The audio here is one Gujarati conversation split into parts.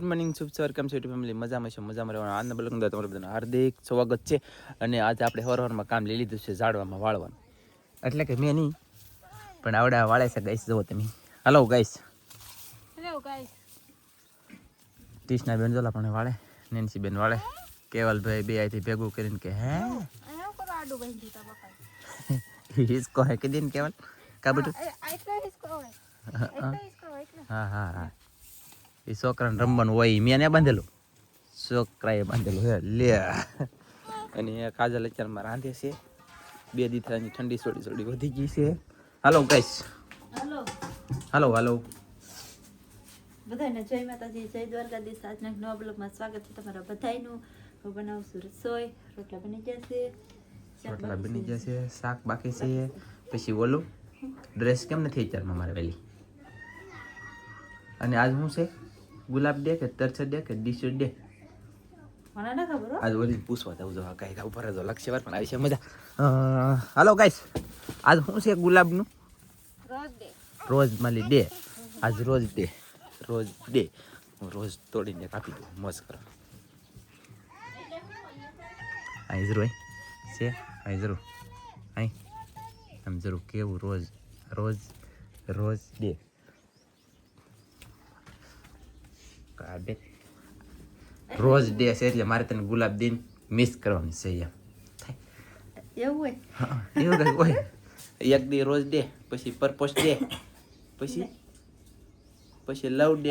ગુડ મોર્નિંગ શુભ સવાર કેમ છો ફેમિલી મજામાં છે મજામાં રહેવાનું આજના બ્લોગ અંદર તમારું બધાનું હાર્દિક સ્વાગત છે અને આજે આપણે હવારમાં કામ લઈ લીધું છે ઝાડવામાં વાળવાનું એટલે કે મેં નહીં પણ આવડા વાળે છે ગાઈસ જુઓ તમે હેલો ગાઈસ ટીશના બેન જોલા પણ વાળે નેન્સી બેન વાળે કેવલભાઈ બે આથી ભેગું કરીને કે હે હિસકો હે કે દિન કેવલ કા બેટું હા હા હા એ છોકરાને રમવાનું હોય મેં ને બાંધેલું છોકરાએ બાંધેલું હે લે અને કાજલ અત્યારમાં રાંધે છે 2 દી થવાની ઠંડી થોડી વધી ગઈ છે હાલો ગાઈસ હાલો હાલો બધાને જય માતાજી જય દ્વારકાધીશ આજના નવા બ્લોગમાં સ્વાગત છે તમારા બધાયનું હું બનાવશું રસોઈ રોટલા બની જશે શાક બાકી છે પછી ઓલું ડ્રેસ કેમ નથી અત્યારમાં મારે વેલી અને આજ શું છે ગુલાબ ડે કે તરછ ડે કે ડીશ ડે મને ના ખબર આજ ઓલી પૂછવા જાવ જો કઈ ઉપર જો લક્ષ્ય વાર પણ આવી છે મજા હાલો ગાઈસ આજ શું છે ગુલાબનું રોજ માલી ડે આજ રોજ ડે રોજ તોડીને કાપી દઉં મસ્ત કરો અહીં જરૂર છે અહીં જરૂર અહીં આમ જરૂર કેવું રોજ ડે કાઢે રોજ ડે છે એટલે મારે તને ગુલાબ દિન મિસ કરવાની છે એમ એવું હોય હા એવું કંઈક હોય એક દી રોજ ડે પછી પર્પસ ડે પછી લવ ડે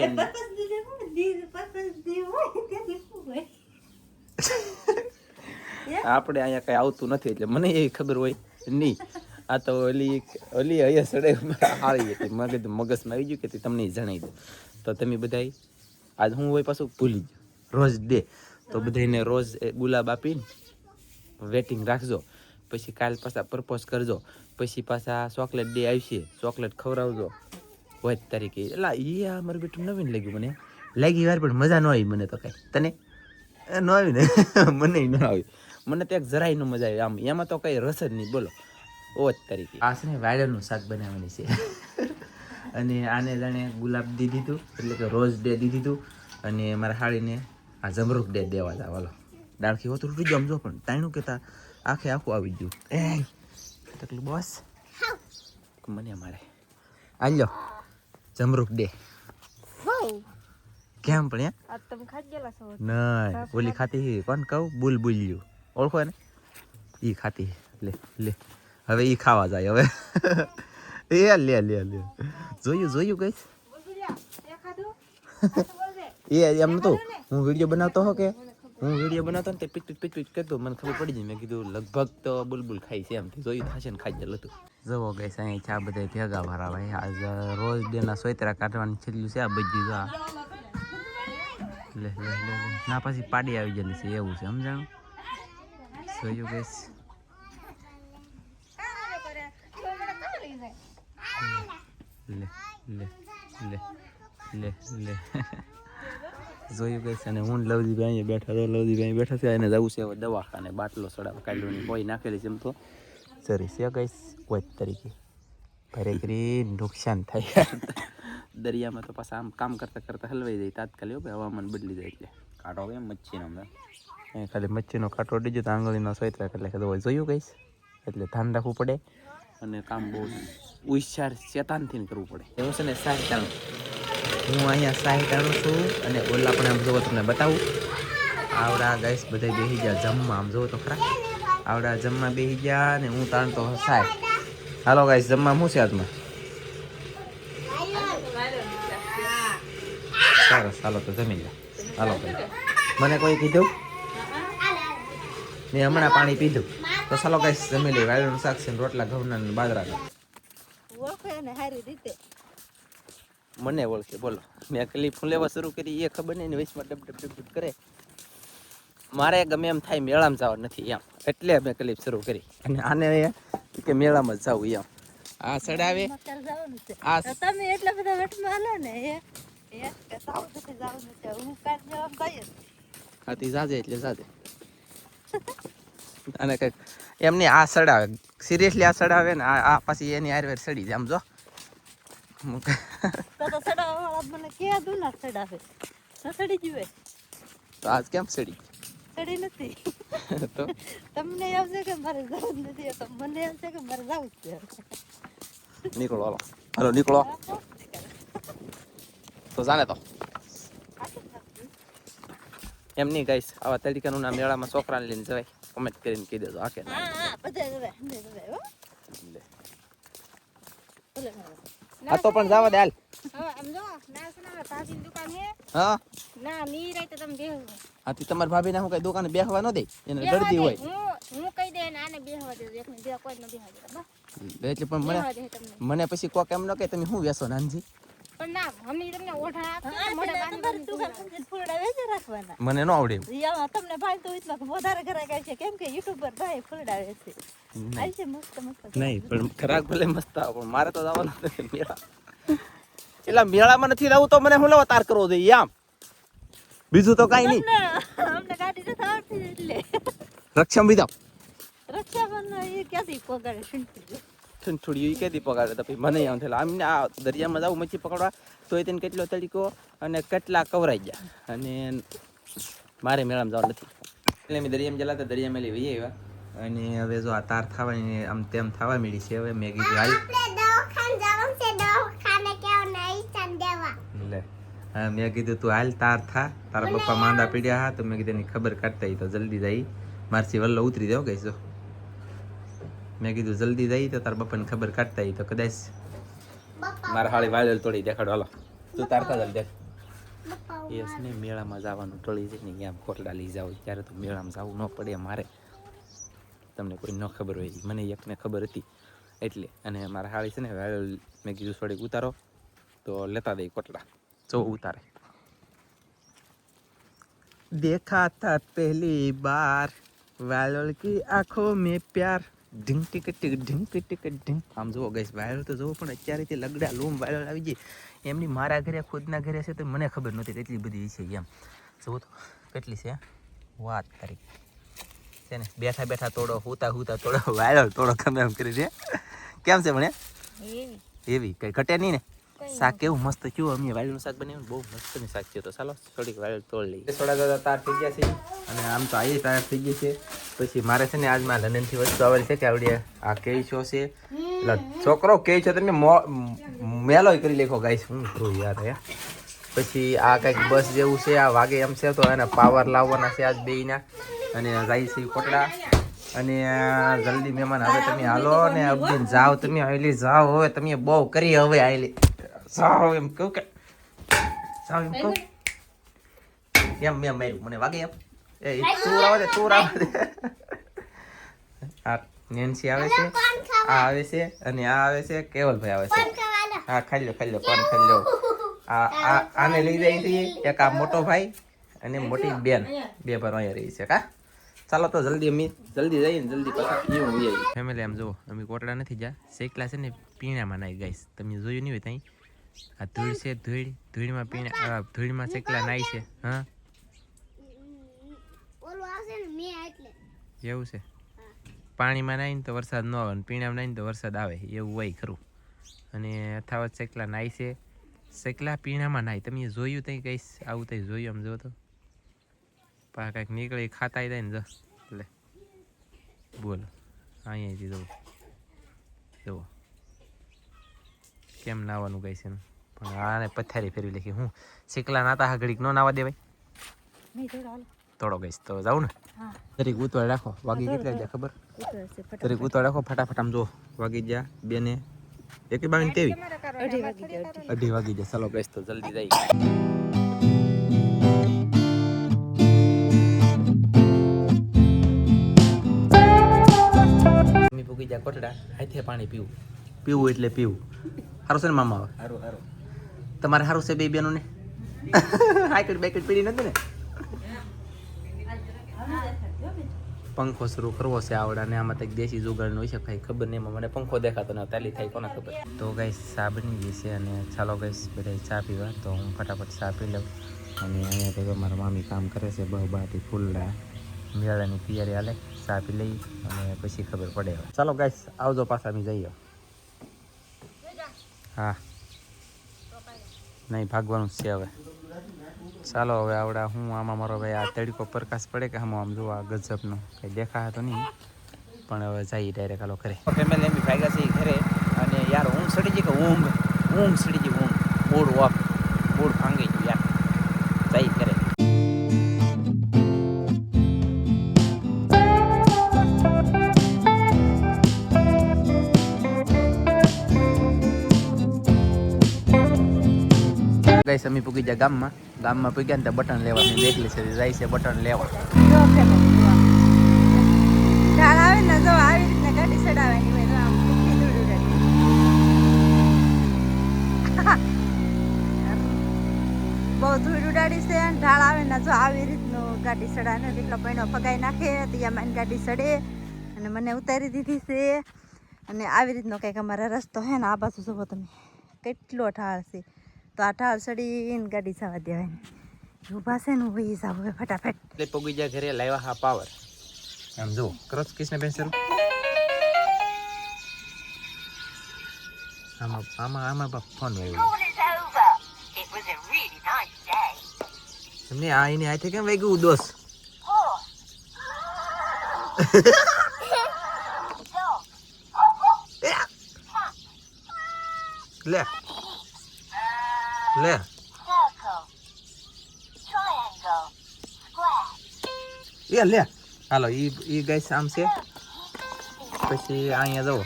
આપણે અહીંયા કઈ આવતું નથી એટલે મને એવી ખબર હોય નહીં આ તો ઓલી અહીંયા સડે હારી હતી મેં કીધું મગજમાં આવી ગયું કે તમને જણાવી દઉં તો તમે બધા આજ હું હોય પાછું ભૂલી ગયો રોજ ડે તો બધાને રોજ ગુલાબ આપીને વેટિંગ રાખજો પછી કાલ પાછા પ્રપોઝ કરજો પછી પાછા ચોકલેટ ડે આવશે ચોકલેટ ખવડાવજો હોય તારીખે એટલે એ આ મારું બેટું નવીન લાગ્યું મને લાગી વાર પણ મજા ન આવી મને તો કાંઈ તને ન આવી ને મને ન આવી મને તો એક જરાય ન મજા આવી આમ એમાં તો કઈ રસ જ નહીં બોલો ઓ તારીખે આ છે ને વાયરલનું શાક બનાવવાની છે અને આને જાણે ગુલાબ દી દીધું એટલે કે રોઝ ડે દી દીધું અને મારા હાળીને આ જમરૂખ ડે દેવા જાવ હાલો ડાળખી હોતું રૂટી જમજો પણ તાણું કહેતા આખું આવી ગયું એ તકલીફ બોસ મને મારે આલ્યો જમરૂખ ડે કેમ પણ નહીં ઓલી ખાતી કોણ કહું બુલબુલ્યું ઓળખો ને ઈ ખાતી લે હવે ઈ ખાવા જાય હવે લે જોયું ગઈ એમ નતું હું વિડીયો બનાવતો હો કે ને તે પીટ કરતો મને ખબર પડી જાય મેં કીધું લગભગ તો બુલબુલ ખાઈ છે એમથી જોયું થશે ને ખાઈ જલ હતું જવો ગઈ અહીં છે આ બધા ભેગા ભરા ભાઈ આજ રોજ ડેના સોયતરા કાઢવાની છેલ્લું છે આ બધી જો લે ના પછી પાડી આવી ગયેલી છે એવું છે સમજાણું જોયું ગઈશ લે જોયું ગઈ અને હું લવજીભાઈ અહીંયા બેઠા છે એને જવું છે હવે દવાખાને બાટલો સડાવ કાઢવાની કોઈ નાખેલી છે એમ તો સરી છે ગઈશ કોઈ તરીકે ભરે કરી નુકસાન થાય દરિયામાં તો પાછા આમ કામ કરતા હલવાઈ જાય તાત્કાલિક હવામાન બદલી જાય એટલે કાંટો કેમ મચ્છીનો હમણાં ખાલી મચ્છીનો કાંટો દીજો તો આંગળીનો સોયત્રા એટલે કદાચ જોયું ગઈશ એટલે ધ્યાન રાખવું પડે અને કામ બહુ ઉચ્ચાર ચેતાનથી કરવું પડે એવું છે ને સાહિત્યાનું હું અહીંયા સાહિત્યાનું છું અને ઓલા પણ આમ જોવો તમને બતાવું આવડા ગઈશ બધા બેસી ગયા જમવા આમ જોવો તો ખરા આવડા જમવા બેસી ગયા અને હું તાણ તો સાહેબ હાલો ગાઈસ જમવા શું છે આજમાં સરસ હાલો તો જમી લે હાલો ભાઈ મને કોઈ કીધું મેં હમણાં પાણી પીધું તો ચાલો ગાઈસ જમી લે વાયરનું શાક છે રોટલા ઘઉંના ને બાજરાના મને ઓળખે બોલો મેં ક્લિપ લેવા શરૂ કરી એ ખબર નહીં ને વચમાં ડબ કરે મારે ગમે એમ થાય મેળામાં જવા નથી એમ એટલે મેં ક્લિપ શરૂ કરી અને આને કે મેળામાં જ જવું એમ આ સડાવે આ તમે એટલા બધા વટમાં હાલો ને હાથી જાજે એટલે જાજે અને કંઈક એમને આ સડાવે સિરિયસલી આ સડાવે ને આ પછી એની આયુર્વેદ સડી જાય આમ જો તો સડાવવા મને કે દુના સડાવે સડી જીવે તો આજ કેમ સડી સડી નથી તો તમને એમ છે કે મારે જવું જ નથી તો મને એમ છે કે મારે જવું જ છે નીકળો હાલો નીકળો તો જાને તો એમ નહીં ગાઈસ આવા તરીકાનું ના મેળામાં છોકરાને લઈને જવાય કમેન્ટ કરીને કહી દેજો આ કે ના હા બધા જવે હો લે. ભલે આ તો પણ જવા દે હાલ હવે આમ જો ના સુના ભાભીની દુકાન હે હા ના ની રાતે તમે બેહો આથી તમારી ભાભીને હું કઈ દુકાને બેસવા ન દે એને બેહવા ગરદી દે. હોય હું કહી દે ને આને બેહવા દે એકને બે કોઈ ન બેહવા દે બસ એટલે પણ બેહવા દે તમને મને પછી કોક એમ ન કે તમે શું વેસો નાનજી પણ ના મમ્મી તમને ઓઢા આપશે મોઢે બાંધી દુકાન સમજીને ફૂલડા વેચે રાખવાના મને ન આવડે એવું. યા તમને ભાઈ તો એટલા વધારે ઘરાક છે કેમ કે યુટ્યુબર ભાઈ ફૂલડા વેચે નહીં. આઈ છે મસ્ત મસ્ત નહીં પણ ખરાક ભલે મસ્ત આવે પણ મારે તો જવાનું નથી મેળા એટલે મેળામાં નથી જવું તો મને શું લેવા તાર કરવો જોઈએ આમ બીજું તો કાંઈ નહીં અમને ગાડી તો આવડતી એટલે રક્ષમ બીજા રક્ષાબંધન એ ક્યાંથી પગાડે શીંટી છોડી કેદી પગાડે તો પછી મને આમ થયેલા આમને આ દરિયામાં જાવ મચ્છી પકડવા તો એ તેને કેટલો તરીકો અને કેટલા કવરાઈ ગયા અને મારે મેળામાં જવાનું નથી એટલે મેં દરિયામાં ગયેલા તો દરિયામાં લઈ વહી આવ્યા અને હવે જો આ તાર થવાની આમ તેમ થવા માંડી છે હવે મેં કીધું હાલ લે હા મેં કીધું તું હાલ તાર થા તારા પપ્પા માંદા પીડ્યા હા તો મેં કીધું એની ખબર કાઢતા તો જલ્દી જઈ મારથી વલ્લો ઉતરી જાવ કહીશ મેં કીધું જલ્દી જઈ તો તારા પપ્પાને ખબર કાઢતા તો કદાચ મારા હાળી વાયલ તોડી દેખાડો હાલો તું તારતા જલ્દી દેખ યસ ને મેળામાં જવાનું ટળી છે ને આમ કોટડા લઈ જાવ ત્યારે તો મેળામાં જવું ન પડે મારે તમને કોઈ ન ખબર હોય મને એકને ખબર હતી એટલે અને મારા હાળી છે ને વાયલ મેં કીધું થોડીક ઉતારો તો લેતા દઈ કોટડા જો ઉતારે देखा था पहली बार वालोल की आंखों में प्यार ઢીંગ ટીક ટીક ઢીંગ ટીક ઢીંગ આમ જુઓ ગઈશ વાયલ તો જુઓ પણ અત્યારે તે લગડા લૂમ વાયલ આવી ગઈ એમની મારા ઘરે ખુદના ઘરે છે તો મને ખબર નહોતી કેટલી બધી છે એમ જુઓ તો કેટલી છે વાત તારી છે ને બેઠા બેઠા તોડો હુતા હુતા તોડો વાયલ તોડો ગમે એમ કરી છે કેમ છે મને એવી કઈ ઘટે નહીં ને શાક કેવું મસ્ત થયું અમે વાયલનું શાક બનાવ્યું બહુ મસ્તનું શાક થયું તો ચાલો થોડીક વાયલ તોડ લઈએ થોડા દાદા તાર થઈ ગયા છે અને આમ તો આ તાર થઈ ગઈ છે પછી મારે છે ને આજ માં લંડનથી વસ્તુ આવેલી છે કે આવડે આ કેઈ છો છે એટલે છોકરો કેઈ છો તમે મેલો કરી લેખો ગાઈશ હું કરું યાર હે પછી આ કંઈક બસ જેવું છે આ વાગે એમ છે તો એને પાવર લાવવાના છે આજ બેયના અને જાય છે કોટડા અને જલ્દી મહેમાન હવે તમે હાલો ને અબીન જાઓ તમે આયલી જાઓ હવે તમે બહુ કરી હવે આયલી જાઓ એમ કહું કે જાઓ એમ કહું એમ મેં માર્યું મને વાગે એમ એ તું આવે દે આ નેન્સી આવે છે આ આવે છે અને આ આવે છે કેવલભાઈ આવે છે હા ખાઈ લો કોણ ખાઈ લો આને લઈ જાય છે એક આ મોટો ભાઈ અને મોટી બેન બે પર અહીંયા રહી છે કા ચાલો તો જલ્દી અમે જલ્દી જઈએ ને જલ્દી પાછા એવું આવી ફેમિલી આમ જુઓ અમે કોટડા નથી જા શેકલા છે ને પીણામાં નાઈ ગાઈશ તમે જોયું નહીં હોય ત્યાં આ ધૂળ છે ધૂળમાં પીણા ધૂળમાં શેકલા નાઈ છે હા એવું છે પાણીમાં નાહીને તો વરસાદ ન આવે ને પીણામાં નાહીને તો વરસાદ આવે એવું હોય ખરું અને અથાવત શેકલા નાઈ છે શેકલા પીણામાં નાઈ તમે જોયું ત્યાં કહીશ આવું ત્યાં જોયું આમ જો તો પા કાંઈક નીકળી ખાતા જાય ને જો એટલે બોલો અહીંયાથી જુઓ કેમ નાવાનું કહે છે પણ આને પથારી ફેરવી લખી હું શેકલા નાતા હા ઘડીક ન નાવા દેવાય તોડો ગઈશ તો જાઉં ને દરેક ઉતવાળ રાખો વાગી કેટલા ગયા ખબર દરેક ઉતવાળ રાખો ફટાફટ આમ જો વાગી ગયા બેને એક બાવીને કેવી 2:30 વાગી ગયા ચાલો ગઈશ તો જલ્દી જઈ પૂગી જાય કોટડા હાથે પાણી પીવું એટલે પીવું સારું છે ને મામા સારું તમારે સારું છે બે બેનો ને હાઈકટ બેકટ પીડી નથી ને પંખો શરૂ કરવો છે આવડા ને આમાં કંઈક દેશી જુગાડ હોય છે કઈ ખબર નહીં મને પંખો દેખાતો ને તાલી થાય કોને ખબર તો ગાઈસ ચા બની ગઈ છે અને ચાલો ગાઈસ બધા ચા પીવા તો હું ફટાફટ ચા પી લઉં અને અહીંયા તો મારા મામી કામ કરે છે બહુ બાટી ફૂલડા મેળાની તૈયારી હાલે ચા પી લઈ અને પછી ખબર પડે ચાલો ગાઈસ આવજો પાછા અમે જઈએ હા નહીં ભાગવાનું છે હવે ચાલો હવે આવડા હું આમાં મારો ભાઈ આ તડકો પ્રકાશ પડે કે આમ જો આ ગજબનો કંઈ દેખાય તો નહીં પણ હવે જઈએ ડાયરેક્ટ હાલો ઘરે ફેમિલી એમ ભાગ્યા છે ઘરે અને યાર ઊંઘ સડી ગઈ કે ઊંઘ સડી ગઈ મૂડ ઓફ મૂડ ભાંગી ગયું યાર જઈ ઘરે ગાઈસ અમે પૂગી ગયા ગામમાં પૂગ્યા ને તો બટન લેવા મેં બેકલી છે જાય છે બટન લેવા ઢાળ આવે ને જો આવી રીતના ગાડી ચડાવવાની હોય તો આમ કેટલી દૂર બહુ ધૂળ ઉડાડી છે અને ઢાળ આવે ને જો આવી રીતનું ગાડી ચડાવે કેટલો પૈણો ફગાઈ નાખે ત્યાં ગાડી ચડે અને મને ઉતારી દીધી છે અને આવી રીતનો કંઈક અમારા રસ્તો હે ને આ બાજુ જુઓ તમે કેટલો ઢાળ છે તો આ ઢાળ ચડીને ગાડી જવા દેવાની ઊભા છે ને ભાઈ જાવ હવે ફટાફટ એટલે પોગી જાય ઘરે લાવ્યા હા પાવર આમ જો ક્રોસ કિસને બેન શરૂ આમાં ફોન વાગ્યો એમને આ એને આથી કેમ વાગ્યું દોસ્ત લે લે લે હાલો ઈ ગાઈસ આમ છે પછી અહીંયા જવો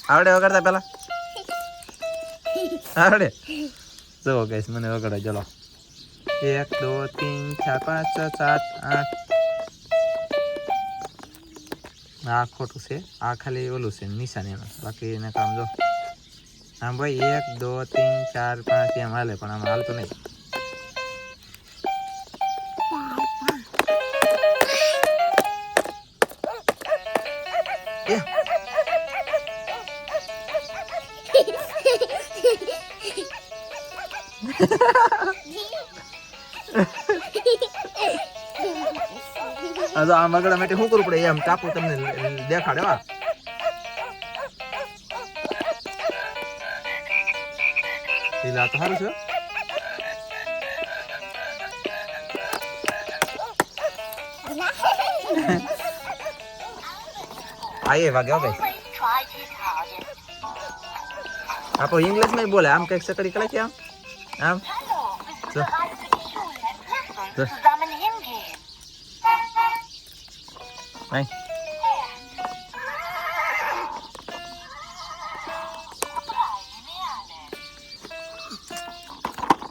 આવડે વગાડતા પેલા આવડે જવો ગાઈસ મને વગાડો ચલો 1 2 3 4 5 6 7 8 આ ખોટું છે આ ખાલી ઓલું છે નિશાન એમાં બાકી એને કામ જો આમ ભાઈ 1 2 3 4 5 એમ હાલે પણ આમ હાલતું નહીં આ મગડા માટે શું કરવું પડે એમ ટાપુ તમને દેખાડે વા પેલા તો સારું છે આયે વાગે હો ભાઈ આપો ઇંગ્લિશ માં બોલે આમ કઈક સકડી કરે છે આમ જો નહીં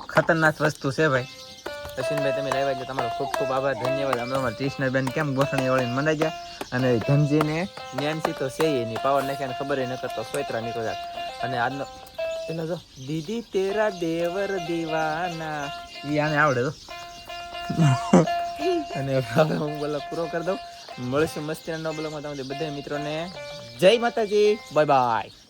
ખતરનાક વસ્તુ છે ભાઈ સચિનભાઈ તમે લાવ્યા એટલે તમારો ખૂબ ખૂબ આભાર ધન્યવાદ અમે અમારા કૃષ્ણબેન કેમ ગોઠણી વળીને મનાઈ ગયા અને ધનજીને ન્યાનસી તો છે એની પાવર નાખ્યા ખબર ન કરતો સોયત્રા નીકળ્યા અને આજનો પેલો જો દીદી તેરા દેવર દીવાના ઈ આને આવડે તો અને હવે હું બોલો પૂરો કરી દઉં મળશું મસ્તીના બ્લોગમાં તમારે બધા મિત્રોને જય માતાજી બાય બાય